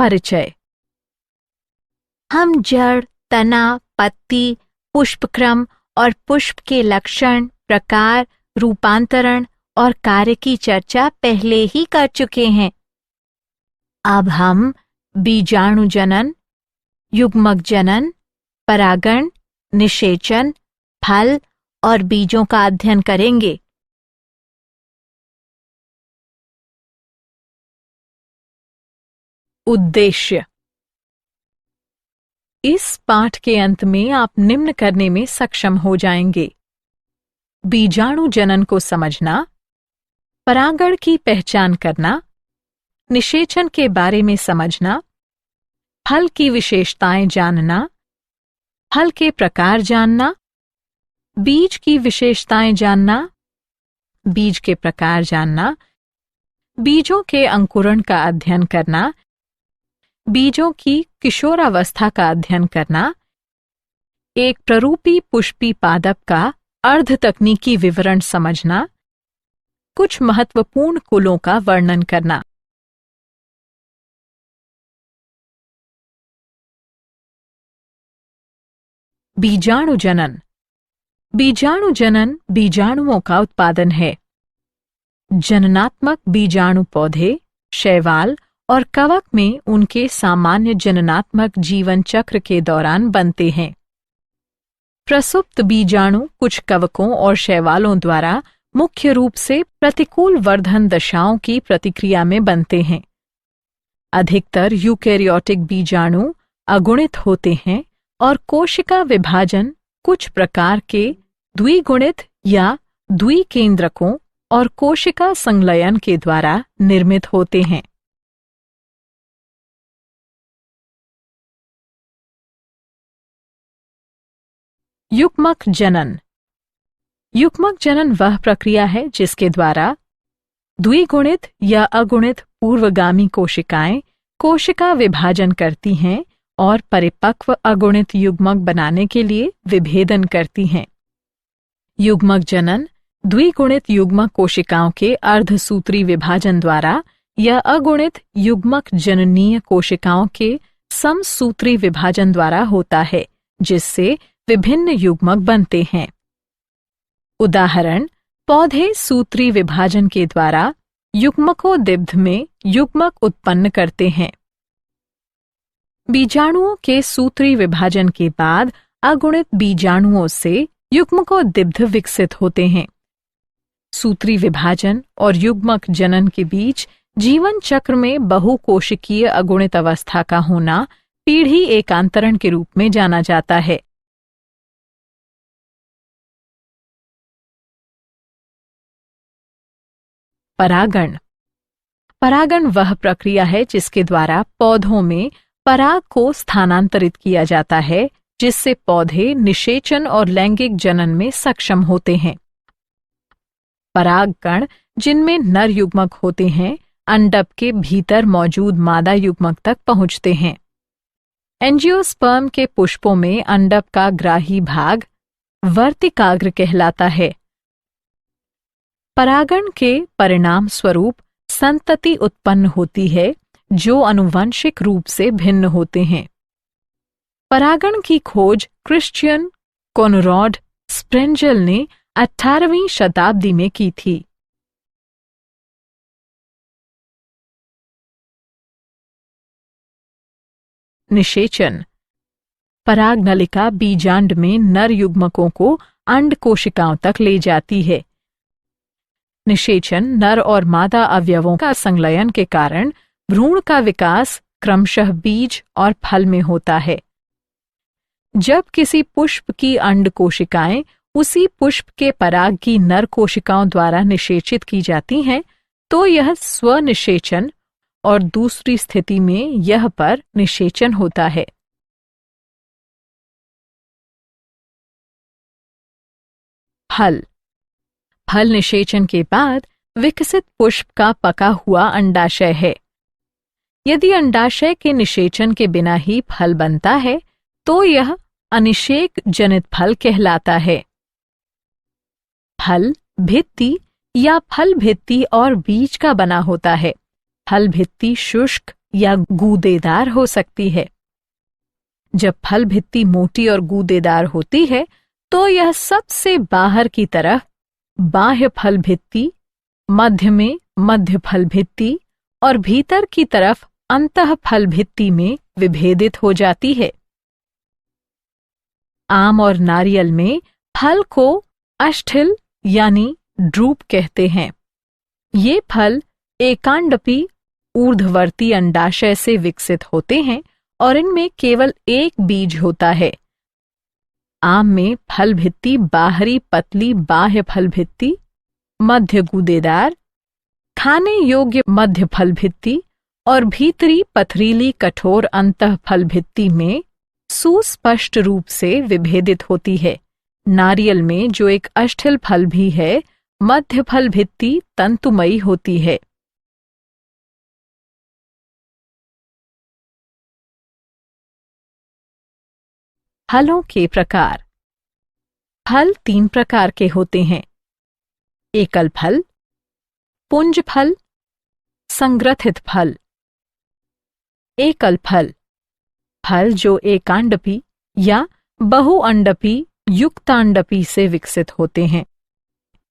परिचय। हम जड़, तना, पत्ती, पुष्पक्रम और पुष्प के लक्षण, प्रकार, रूपांतरण और कार्य की चर्चा पहले ही कर चुके हैं। अब हम बीजाणु जनन, युग्मक जनन, परागण, निषेचन, फल और बीजों का अध्ययन करेंगे। उद्देश्य। इस पाठ के अंत में आप निम्न करने में सक्षम हो जाएंगे: बीजाणु जनन को समझना, परागण की पहचान करना, निषेचन के बारे में समझना, फल की विशेषताएं जानना, फल के प्रकार जानना, बीज की विशेषताएं जानना, बीज के प्रकार जानना, बीजों के अंकुरण का अध्ययन करना, बीजों की किशोरावस्था का अध्ययन करना, एक प्ररूपी पुष्पी पादप का अर्ध तकनीकी विवरण समझना, कुछ महत्वपूर्ण कुलों का वर्णन करना। बीजाणु जनन। बीजाणु जनन बीजाणुओं का उत्पादन है। जननात्मक बीजाणु पौधे, शैवाल और कवक में उनके सामान्य जननात्मक जीवन चक्र के दौरान बनते हैं। प्रसुप्त बीजाणु कुछ कवकों और शैवालों द्वारा मुख्य रूप से प्रतिकूल वर्धन दशाओं की प्रतिक्रिया में बनते हैं। अधिकतर यूकेरियोटिक बीजाणु अगुणित होते हैं और कोशिका विभाजन कुछ प्रकार के द्विगुणित या द्विकेंद्रकों और कोशिका संलयन के द्वारा निर्मित होते हैं। युग्मक जनन। युग्मक जनन वह प्रक्रिया है जिसके द्वारा द्विगुणित या अगुणित पूर्वगामी कोशिकाएं कोशिका विभाजन करती हैं और परिपक्व अगुणित युग्मक बनाने के लिए विभेदन करती हैं। युग्मक जनन द्विगुणित युग्मक कोशिकाओं के अर्धसूत्री विभाजन द्वारा या अगुणित युग्मक जननीय कोशिकाओं के समसूत्री विभाजन द्वारा होता है, जिससे विभिन्न युग्मक बनते हैं। उदाहरण: पौधे सूत्री विभाजन के द्वारा युग्मकोद्भिद में युग्मक उत्पन्न करते हैं। बीजाणुओं के सूत्री विभाजन के बाद अगुणित बीजाणुओं से युग्मकोद्भिद विकसित होते हैं। सूत्री विभाजन और युग्मक जनन के बीच जीवन चक्र में बहुकोशिकीय अगुणित अवस्था का होना पीढ़ी एकांतरण के रूप में जाना जाता है। परागण। परागण वह प्रक्रिया है जिसके द्वारा पौधों में पराग को स्थानांतरित किया जाता है, जिससे पौधे निषेचन और लैंगिक जनन में सक्षम होते हैं। परागकण, जिनमें नर युग्मक होते हैं, अंडक के भीतर मौजूद मादा युग्मक तक पहुंचते हैं। एंजियोस्पर्म के पुष्पों में अंडक का ग्राही भाग वर्तिकाग्र कहलाता है। परागण के परिणाम स्वरूप संतति उत्पन्न होती है, जो आनुवंशिक रूप से भिन्न होते हैं। परागण की खोज क्रिश्चियन कोनराड स्प्रेंजल ने 18वीं शताब्दी में की थी। निषेचन। परागनलिका बीजांड में नर युग्मकों को अंड कोशिकाओं तक ले जाती है। निषेचन नर और मादा अवयवों का संलयन के कारण भ्रूण का विकास क्रमशः बीज और फल में होता है। जब किसी पुष्प की अंड कोशिकाएं उसी पुष्प के पराग की नर कोशिकाओं द्वारा निषेचित की जाती हैं, तो यह स्वनिषेचन और दूसरी स्थिति में यह पर निषेचन होता है। फल। फल निषेचन के बाद विकसित पुष्प का पका हुआ अंडाशय है। यदि अंडाशय के निषेचन के बिना ही फल बनता है, तो यह अनिषेक जनित फल कहलाता है। फल भित्ति या फल भित्ति और बीज का बना होता है। फल भित्ति शुष्क या गूदेदार हो सकती है। जब फल भित्ति मोटी और गूदेदार होती है तो यह सबसे बाहर की तरफ बाह्य फल भित्ति, मध्य में मध्य फल भित्ति और भीतर की तरफ अंतः फल भित्ति में विभेदित हो जाती है। आम और नारियल में फल को अष्ठिल यानी ड्रूप कहते हैं। ये फल एकांडपी ऊर्ध्ववर्ती अंडाशय से विकसित होते हैं और इनमें केवल एक बीज होता है। आम में फल भित्ति बाहरी पतली बाह्य फल भित्ति, मध्य गूदेदार, खाने योग्य मध्य फल भित्ति और भीतरी पथरीली कठोर अंतः फल भित्ति में सुस्पष्ट रूप से विभेदित होती है। नारियल में जो एक अष्ठिल फल भी है, मध्य फल भित्ति तंतुमयी होती है। फलों के प्रकार। फल 3 प्रकार के होते हैं: एकल फल, पुंज फल, संग्रथित फल। एकल फल, फल जो एकांडपी या बहुअंडपी युक्तांडपी से विकसित होते हैं।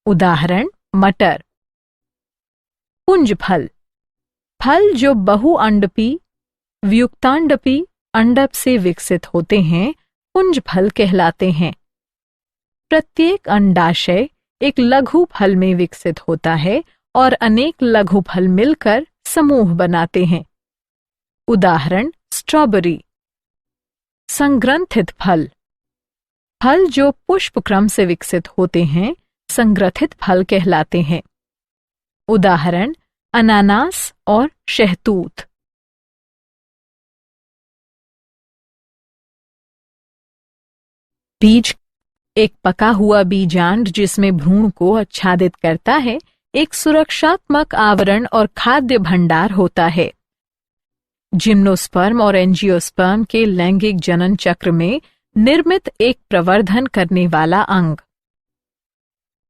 उदाहरण मटर। पुंज फल, फल जो बहुअंडपी व्युक्तांडपी अंडप से विकसित होते हैं, पुंज फल कहलाते हैं। प्रत्येक अंडाशय एक लघु फल में विकसित होता है और अनेक लघु फल मिलकर समूह बनाते हैं। उदाहरण स्ट्रॉबेरी। संग्रंथित फल, फल जो पुष्प क्रम से विकसित होते हैं, संग्रथित फल कहलाते हैं। उदाहरण अनानास और शहतूत। बीज, एक पका हुआ बीजांड जिसमें भ्रूण को आच्छादित करता है, एक सुरक्षात्मक आवरण और खाद्य भंडार होता है। जिम्नोस्पर्म और एंजियोस्पर्म के लैंगिक जनन चक्र में निर्मित एक प्रवर्धन करने वाला अंग।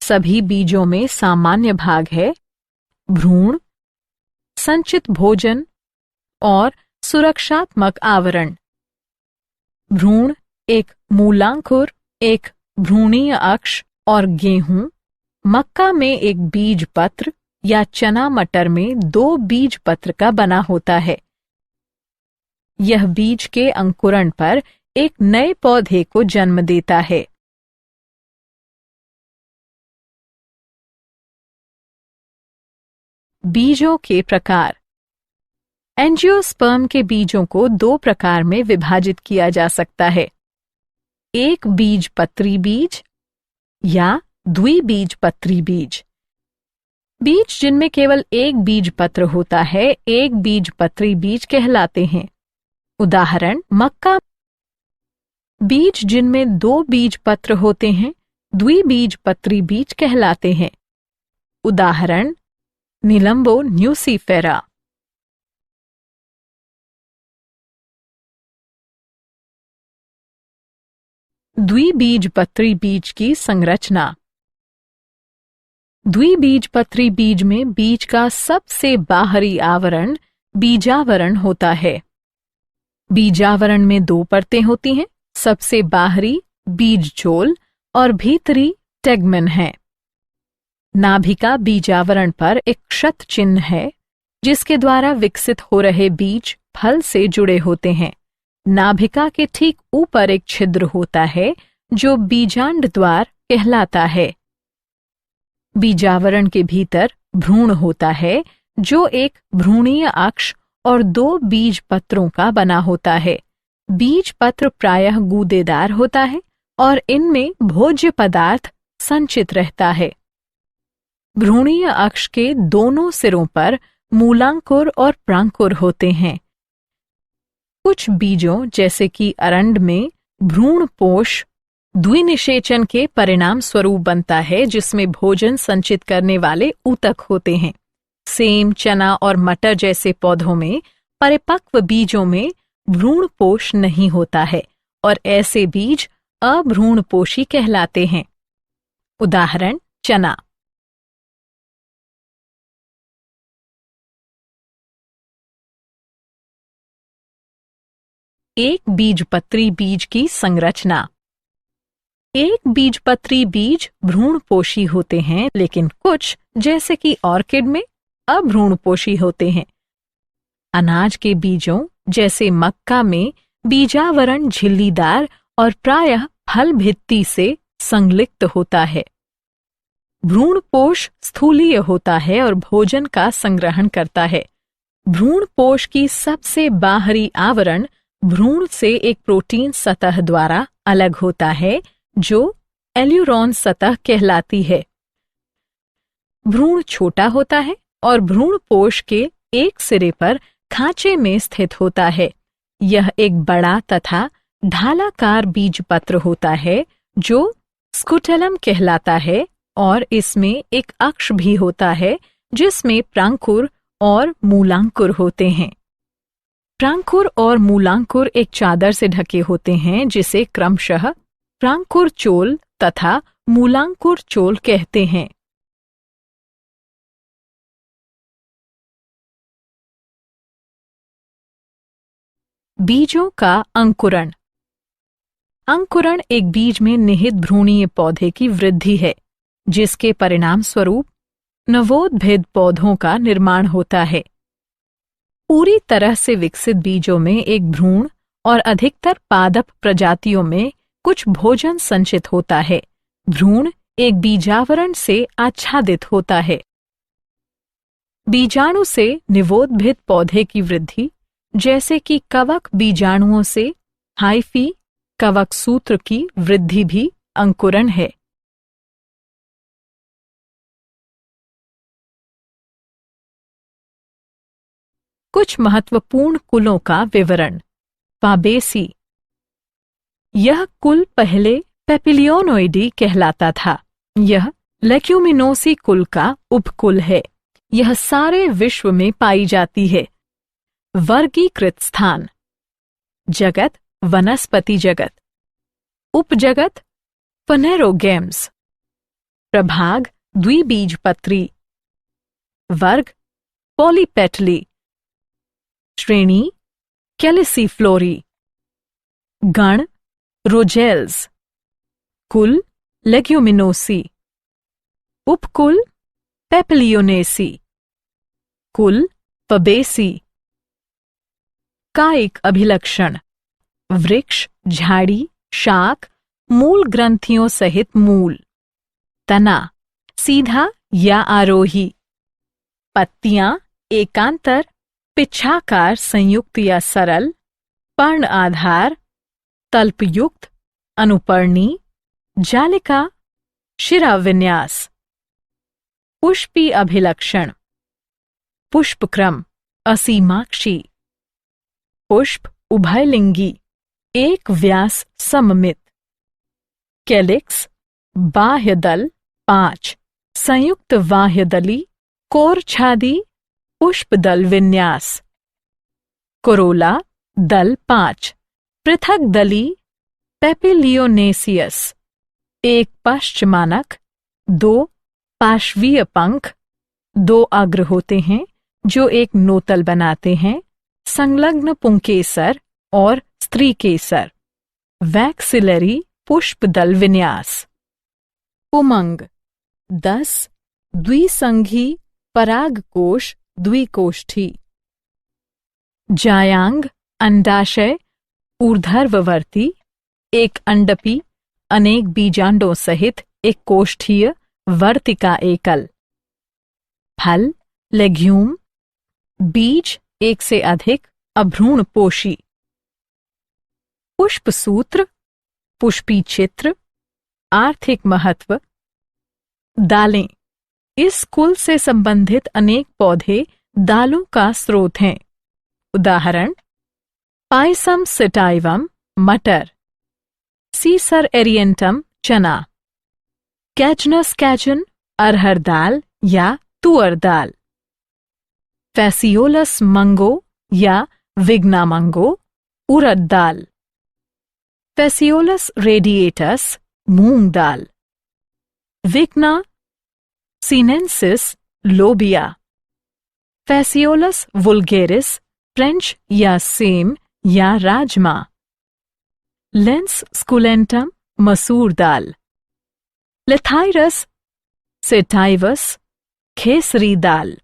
सभी बीजों में सामान्य भाग है: भ्रूण, संचित भोजन और सुरक्षात्मक आवरण। भ्रूण एक मूलांकुर, एक भ्रूणीय अक्ष और गेहूं, मक्का में एक बीज पत्र या चना मटर में 2 बीज पत्र का बना होता है। यह बीज के अंकुरण पर एक नए पौधे को जन्म देता है। बीजों के प्रकार। एंजियोस्पर्म के बीजों को 2 प्रकार में विभाजित किया जा सकता है: एक बीजपत्री बीज या द्विबीजपत्री बीज। बीज जिनमें केवल एक बीजपत्र होता है, एक बीजपत्री बीज कहलाते हैं। उदाहरण मक्का। बीज जिनमें 2 बीजपत्र होते हैं, द्विबीजपत्री बीज कहलाते हैं। उदाहरण निलंबो न्यूसीफेरा। द्विबीजपत्री बीज की संरचना। द्विबीजपत्री बीज में बीज का सबसे बाहरी आवरण बीजावरण होता है। बीजावरण में 2 परतें होती हैं: सबसे बाहरी बीजजोल और भीतरी टेगमेन है। नाभिका बीजावरण पर एक क्षत चिन्ह है जिसके द्वारा विकसित हो रहे बीज फल से जुड़े होते हैं। नाभिका के ठीक ऊपर एक छिद्र होता है जो बीजांड द्वार कहलाता है। बीजावरण के भीतर भ्रूण होता है जो एक भ्रूणीय अक्ष और 2 बीज पत्रों का बना होता है। बीज पत्र प्रायः गूदेदार होता है और इनमें भोज्य पदार्थ संचित रहता है। भ्रूणीय अक्ष के दोनों सिरों पर मूलांकुर और प्रांकुर होते हैं। कुछ बीजों जैसे कि अरंड में भ्रूणपोष द्विनिषेचन के परिणाम स्वरूप बनता है जिसमें भोजन संचित करने वाले ऊतक होते हैं। सेम, चना और मटर जैसे पौधों में परिपक्व बीजों में भ्रूणपोष नहीं होता है और ऐसे बीज अभ्रूणपोषी कहलाते हैं। उदाहरण चना। एक बीजपत्री बीज की संरचना। एक बीजपत्री बीज भ्रूणपोषी होते हैं, लेकिन कुछ जैसे कि ऑर्किड में अभ्रूणपोषी होते हैं। अनाज के बीजों जैसे मक्का में बीजावरण झिल्लीदार और प्रायः फल भित्ति से संलिप्त होता है। भ्रूणपोष स्थूलीय होता है और भोजन का संग्रहण करता है। भ्रूणपोष की सबसे बाहरी आवरण भ्रूण से एक प्रोटीन सतह द्वारा अलग होता है जो एल्यूरोन सतह कहलाती है। भ्रूण छोटा होता है और भ्रूणपोष के एक सिरे पर खांचे में स्थित होता है। यह एक बड़ा तथा ढालाकार बीजपत्र होता है जो स्कुटेलम कहलाता है और इसमें एक अक्ष भी होता है जिसमें प्रांकुर और मूलांकुर होते हैं। प्रांकुर और मूलांकुर एक चादर से ढके होते हैं जिसे क्रमशः प्रांकुर चोल तथा मूलांकुर चोल कहते हैं। बीजों का अंकुरण। अंकुरण एक बीज में निहित भ्रूणीय पौधे की वृद्धि है, जिसके परिणाम स्वरूप नवोद्भिद पौधों का निर्माण होता है। पूरी तरह से विकसित बीजों में एक भ्रूण और अधिकतर पादप प्रजातियों में कुछ भोजन संचित होता है। भ्रूण एक बीजावरण से आच्छादित होता है। बीजाणु से निवोद्भिद पौधे की वृद्धि, जैसे कि कवक बीजाणुओं से हाइफी कवक सूत्र की वृद्धि भी अंकुरण है। कुछ महत्वपूर्ण कुलों का विवरण। फाबेसी। यह कुल पहले पेपिलियोनोइडी कहलाता था। यह लेग्यूमिनोसी कुल का उपकुल है। यह सारे विश्व में पाई जाती है। वर्गीकृत स्थान। जगत वनस्पति जगत। उपजगत फनेरोगेम्स। प्रभाग द्विबीजपत्री। वर्ग पॉलीपेटली। श्रेणी कैलिसिफ्लोरी। गण रोजेल्स। कुल लेग्यूमिनोसी। उपकुल पेपिलियोनेसी। कुल फबेसी। कायिक अभिलक्षण। वृक्ष, झाड़ी, शाख, मूल ग्रंथियों सहित मूल। तना सीधा या आरोही। पत्तियां एकांतर, पिच्छाकार संयुक्त या सरल, पर्ण आधार, तल्पयुक्त, अनुपर्णी, जालिका, शिराविन्यास। पुष्पी अभिलक्षण। पुष्पक्रम असीमाक्षी। पुष्प उभयलिंगी, एक व्यास सममित। कैलिक्स बाह्य दल 5, संयुक्त बाह्यदली, कोरछादी, पुष्पदल विन्यास। कोरोला दल 5, पृथक दली, पेपिलियोनेसियस। एक पश्चमानक, 2 पार्श्वीय पंख, 2 अग्र होते हैं जो एक नोतल बनाते हैं, संलग्न पुंकेसर और स्त्रीकेसर। वैक्सिलरी पुष्पदल विन्यास। उमंग 10 द्विसंघी परागकोश द्विकोष्ठी। जायांग अंडाशय ऊर्ध्ववर्ती, एक अंडपी, अनेक बीजांडों सहित एक कोष्ठीय वर्तिका एकल। फल लेग्यूम। बीज एक से अधिक, अभ्रूणपोषी। पुष्पसूत्र, पुष्पी चित्र। आर्थिक महत्व। दालें। इस कुल से संबंधित अनेक पौधे दालों का स्रोत हैं। उदाहरण पायसम सिटाइवम मटर, सीसर एरिएंटम चना, कैचनस कैचन अरहर दाल या तुअर दाल, फैसियोलस मंगो या विग्ना मंगो उड़द दाल, फैसियोलस रेडिएटस मूंग दाल, विग्ना सीनेंसिस लोबिया, फैसियोलस वुल्गेरिस फ्रेंच या सेम या राजमा। लेंस स्कुलेंटम मसूर दाल। लेथाइरस सेटाइवस खेसरी दाल।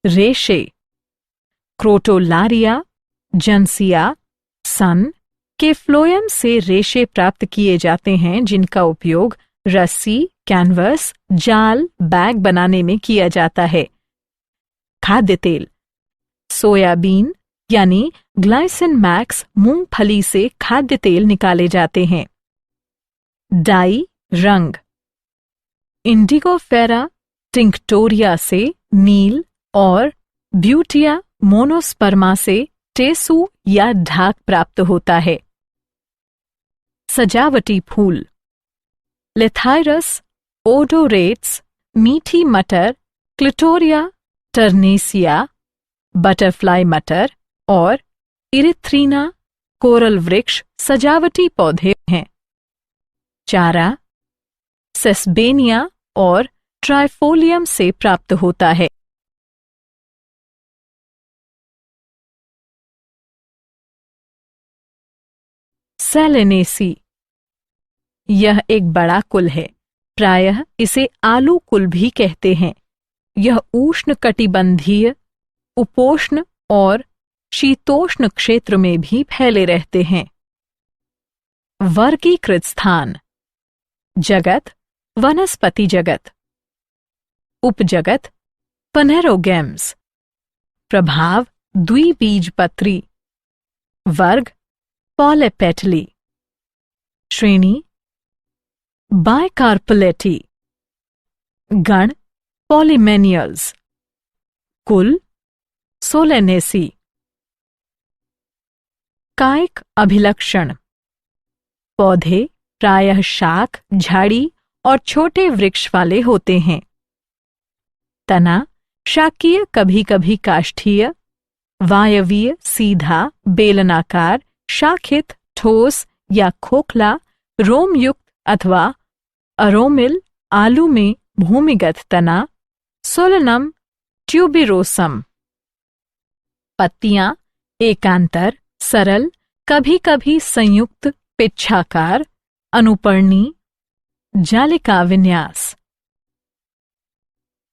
रेशे क्रोटोलारिया जंसिया सन के फ्लोएम से रेशे प्राप्त किए जाते हैं, जिनका उपयोग रस्सी, कैनवस, जाल, बैग बनाने में किया जाता है। खाद्य तेल सोयाबीन यानी ग्लाइसिन मैक्स मूंगफली से खाद्य तेल निकाले जाते हैं। डाई रंग इंडिगोफेरा टिंक्टोरिया से नील और ब्यूटिया मोनोस्पर्मा से टेसू या ढाक प्राप्त होता है। सजावटी फूल लेथाइरस ओडोरेट्स, मीठी मटर, क्लिटोरिया टर्नेसिया, बटरफ्लाई मटर और इरिथ्रीना कोरल वृक्ष सजावटी पौधे हैं। चारा सेस्बेनिया और ट्राइफोलियम से प्राप्त होता है। सेलेनेसी यह एक बड़ा कुल है, प्रायः इसे आलू कुल भी कहते हैं। यह उष्ण कटिबंधीय, उपोष्ण और शीतोष्ण क्षेत्र में भी फैले रहते हैं। वर्गीकृत स्थान जगत वनस्पति जगत। उपजगत पनेरोगेम्स। प्रभाव द्विबीजपत्री। वर्ग पॉलीपेटली। श्रेणी बाइकार्पलेटी। गण पॉलीमेनियल्स। कुल सोलेनेसी। कायिक अभिलक्षण पौधे प्रायः शाख, झाड़ी और छोटे वृक्ष वाले होते हैं। तना शाकीय, कभी कभी काष्ठीय, वायवीय, सीधा, बेलनाकार, शाखित, ठोस या खोखला, रोमयुक्त अथवा अरोमिल। आलू में भूमिगत तना सोलनम ट्यूबिरोसम। पत्तियां एकांतर, सरल, कभी कभी संयुक्त, पिच्छाकार, अनुपर्णी, जालिका विन्यास।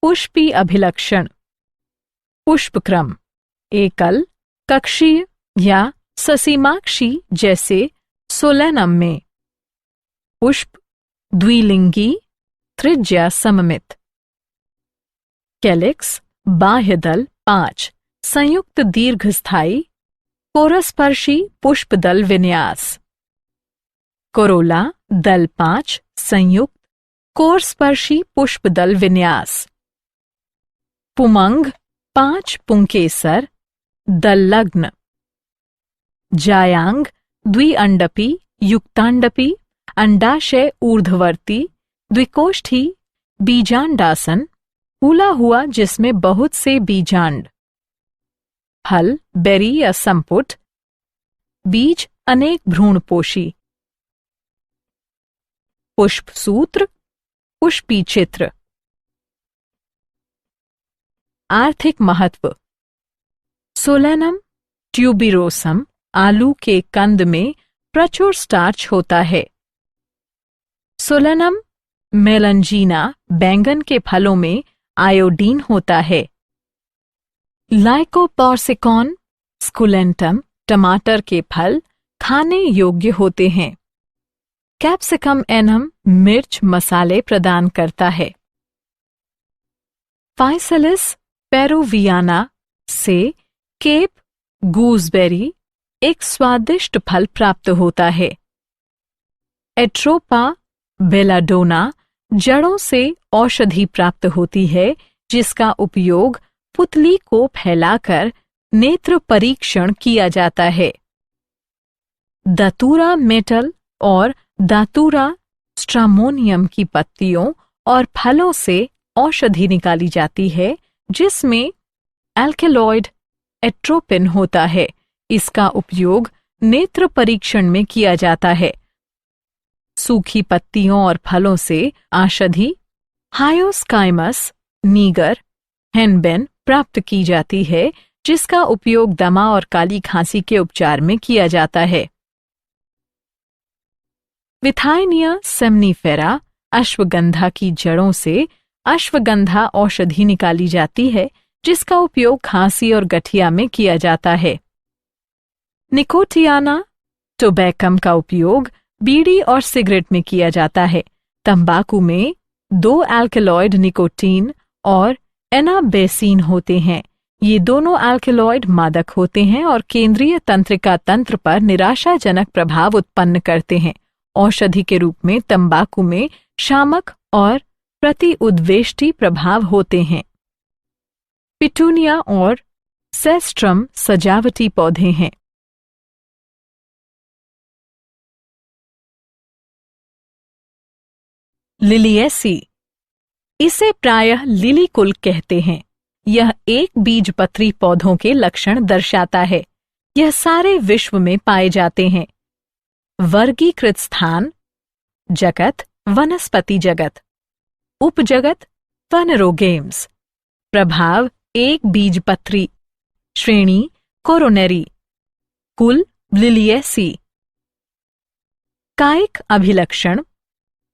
पुष्पी अभिलक्षण पुष्पक्रम एकल, कक्षीय या ससीमाक्षी जैसे सोलेनम में। पुष्प द्विलिंगी, त्रिज्या सममित। कैलिक्स बाह्यदल 5, संयुक्त दीर्घस्थायी, कोरस्पर्शी पुष्पदल विन्यास। कोरोला दल 5, संयुक्त, कोरस्पर्शी पुष्पदल विन्यास। पुमंग 5 पुंकेसर, दल्लग्न। जायांग द्विअंडपी, युक्तांडपी, अंडाशय ऊर्ध्ववर्ती, द्विकोष्ठी, बीजांडासन, फूला हुआ जिसमें बहुत से बीजांड। फल बेरी या संपुट। बीज अनेक भ्रूणपोषी। पुष्पसूत्र पुष्पी चित्र। आर्थिक महत्व सोलेनम ट्यूबिरोसम आलू के कंद में प्रचुर स्टार्च होता है। सोलेनम मेलंजीना बैंगन के फलों में आयोडीन होता है। लाइकोपोर्सिकॉन स्कुलेंटम टमाटर के फल खाने योग्य होते हैं। कैप्सिकम एनम मिर्च मसाले प्रदान करता है। फाइसेलिस पेरुवियाना से केप गूसबेरी एक स्वादिष्ट फल प्राप्त होता है। एट्रोपा बेलाडोना जड़ों से औषधि प्राप्त होती है, जिसका उपयोग पुतली को फैलाकर नेत्र परीक्षण किया जाता है। दातूरा मेटल और दातूरा स्ट्रामोनियम की पत्तियों और फलों से औषधि निकाली जाती है, जिसमें एल्केलॉइड एट्रोपिन होता है। इसका उपयोग नेत्र परीक्षण में किया जाता है। सूखी पत्तियों और फलों से औषधि हायोस्काइमस नीगर हेनबेन प्राप्त की जाती है, जिसका उपयोग दमा और काली खांसी के उपचार में किया जाता है। विथाइनिया सेमनीफेरा अश्वगंधा की जड़ों से अश्वगंधा औषधि निकाली जाती है, जिसका उपयोग खांसी और गठिया में किया जाता है। निकोटियाना टोबैकम का उपयोग बीड़ी और सिगरेट में किया जाता है। तंबाकू में 2 अल्कलॉइड निकोटीन और एनाबेसिन होते हैं। ये दोनों अल्कलॉइड मादक होते हैं और केंद्रीय तंत्रिका तंत्र पर निराशाजनक प्रभाव उत्पन्न करते हैं। औषधि के रूप में तंबाकू में शामक और प्रतिउद्वेष्टि प्रभाव होते हैं। पिटूनिया और सेस्ट्रम सजावटी पौधे हैं। लिलिएसी, इसे प्रायः लिली कुल कहते हैं। यह एक बीजपत्री पौधों के लक्षण दर्शाता है। यह सारे विश्व में पाए जाते हैं। वर्गीकृत स्थान: जगत, वनस्पति जगत। उपजगत: फनरोगेम्स। प्रभाव: एक बीजपत्री। श्रेणी: कोरोनेरी। कुल: लिलिएसी। कायिक अभिलक्षण: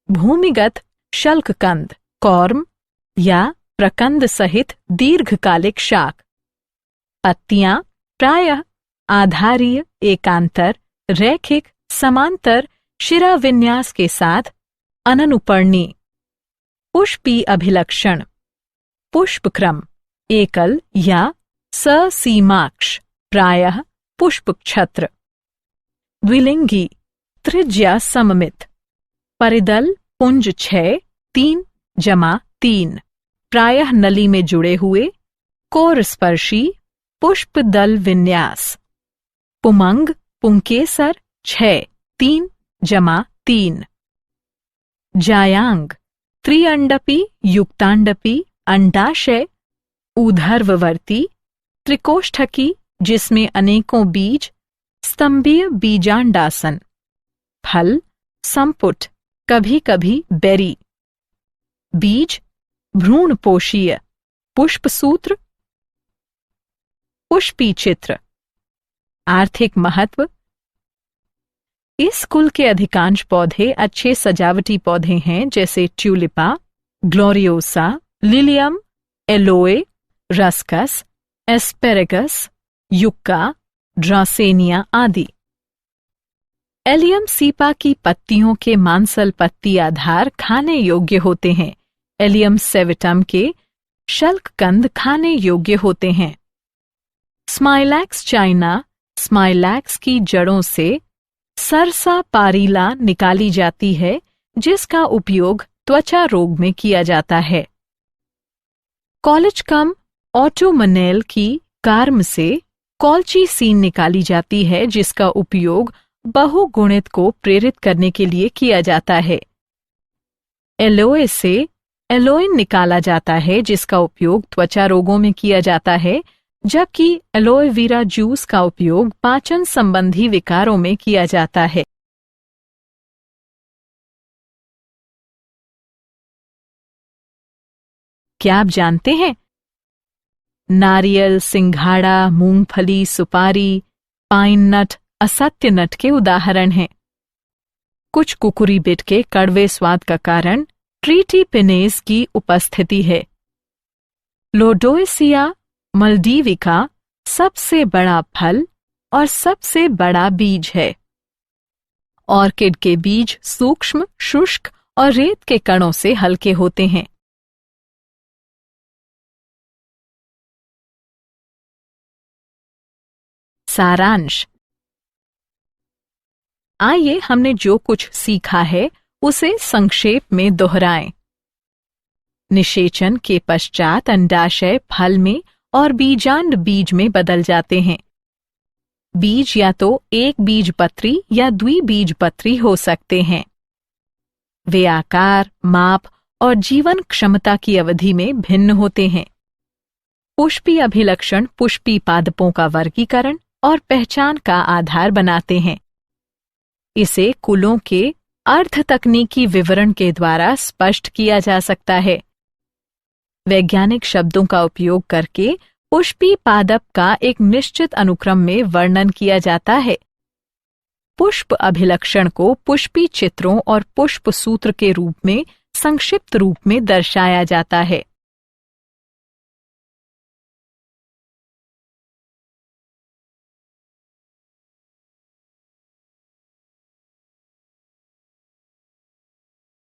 भूमिगत शल्ककंद, कॉर्म या प्रकंद सहित दीर्घकालिक शाक। पत्तियां प्रायः आधारीय, एकांतर, रैखिक, समांतर शिराविन्यास के साथ अननुपर्णी। पुष्पी अभिलक्षण: पुष्पक्रम एकल या ससीमाक्ष, प्रायः पुष्पक्षत्र। द्विलिंगी, त्रिज्या सममित। परिदल पुंज 6, 3/3, प्रायः नली में जुड़े हुए। कोरस्पर्शी, पुष्पदल विन्यास। पुमंग पुंकेसर 6, 3/3। जायांग, त्रिअंडपी, युक्तांडपी, अंडाशय, ऊर्ध्ववर्ती, त्रिकोष्ठकी जिसमें अनेकों बीज, स्तंभीय बीजांडासन। फल: संपुट, कभी कभी बेरी। बीज: भ्रूणपोषीय। पुष्पसूत्र। पुष्पी चित्र। आर्थिक महत्व: इस कुल के अधिकांश पौधे अच्छे सजावटी पौधे हैं, जैसे Tulipa, Gloriosa, Lilium, Aloe, Ruscus, Asparagus, Yucca, Dracaena आदि। एलियम सीपा की पत्तियों के मांसल पत्ती आधार खाने योग्य होते हैं। एलियम सेविटम के शल्ककंद खाने योग्य होते हैं। स्माइलैक्स चाइना, स्माइलैक्स की जड़ों से सरसा पारीला निकाली जाती है, जिसका उपयोग त्वचा रोग में किया जाता है। कॉलेजकम ऑटोमनेल की कार्म से कॉल्चीसीन निकाली जाती है, जिसका उपयोग बहुगुणित को प्रेरित करने के लिए किया जाता है। एलोए से एलोइन निकाला जाता है, जिसका उपयोग त्वचा रोगों में किया जाता है, जबकि एलोए वीरा जूस का उपयोग पाचन संबंधी विकारों में किया जाता है। क्या आप जानते हैं? नारियल, सिंघाड़ा, मूंगफली, सुपारी, पाइन नट असत्य नट के उदाहरण हैं। कुछ कुकुरीबिट के कड़वे स्वाद का कारण ट्रीटीपिनेज की उपस्थिति है। लोडोएसिया मल्डीविका सबसे बड़ा फल और सबसे बड़ा बीज है। ऑर्किड के बीज सूक्ष्म, शुष्क और रेत के कणों से हल्के होते हैं। सारांश: आइए हमने जो कुछ सीखा है उसे संक्षेप में दोहराएं। निषेचन के पश्चात अंडाशय फल में और बीजांड बीज में बदल जाते हैं। बीज या तो एक बीजपत्री या द्विबीजपत्री हो सकते हैं। वे आकार, माप और जीवन क्षमता की अवधि में भिन्न होते हैं। पुष्पी अभिलक्षण पुष्पी पादपों का वर्गीकरण और पहचान का आधार बनाते हैं। इसे कुलों के अर्ध तकनीकी विवरण के द्वारा स्पष्ट किया जा सकता है। वैज्ञानिक शब्दों का उपयोग करके पुष्पी पादप का एक निश्चित अनुक्रम में वर्णन किया जाता है। पुष्प अभिलक्षण को पुष्पी चित्रों और पुष्प सूत्र के रूप में संक्षिप्त रूप में दर्शाया जाता है।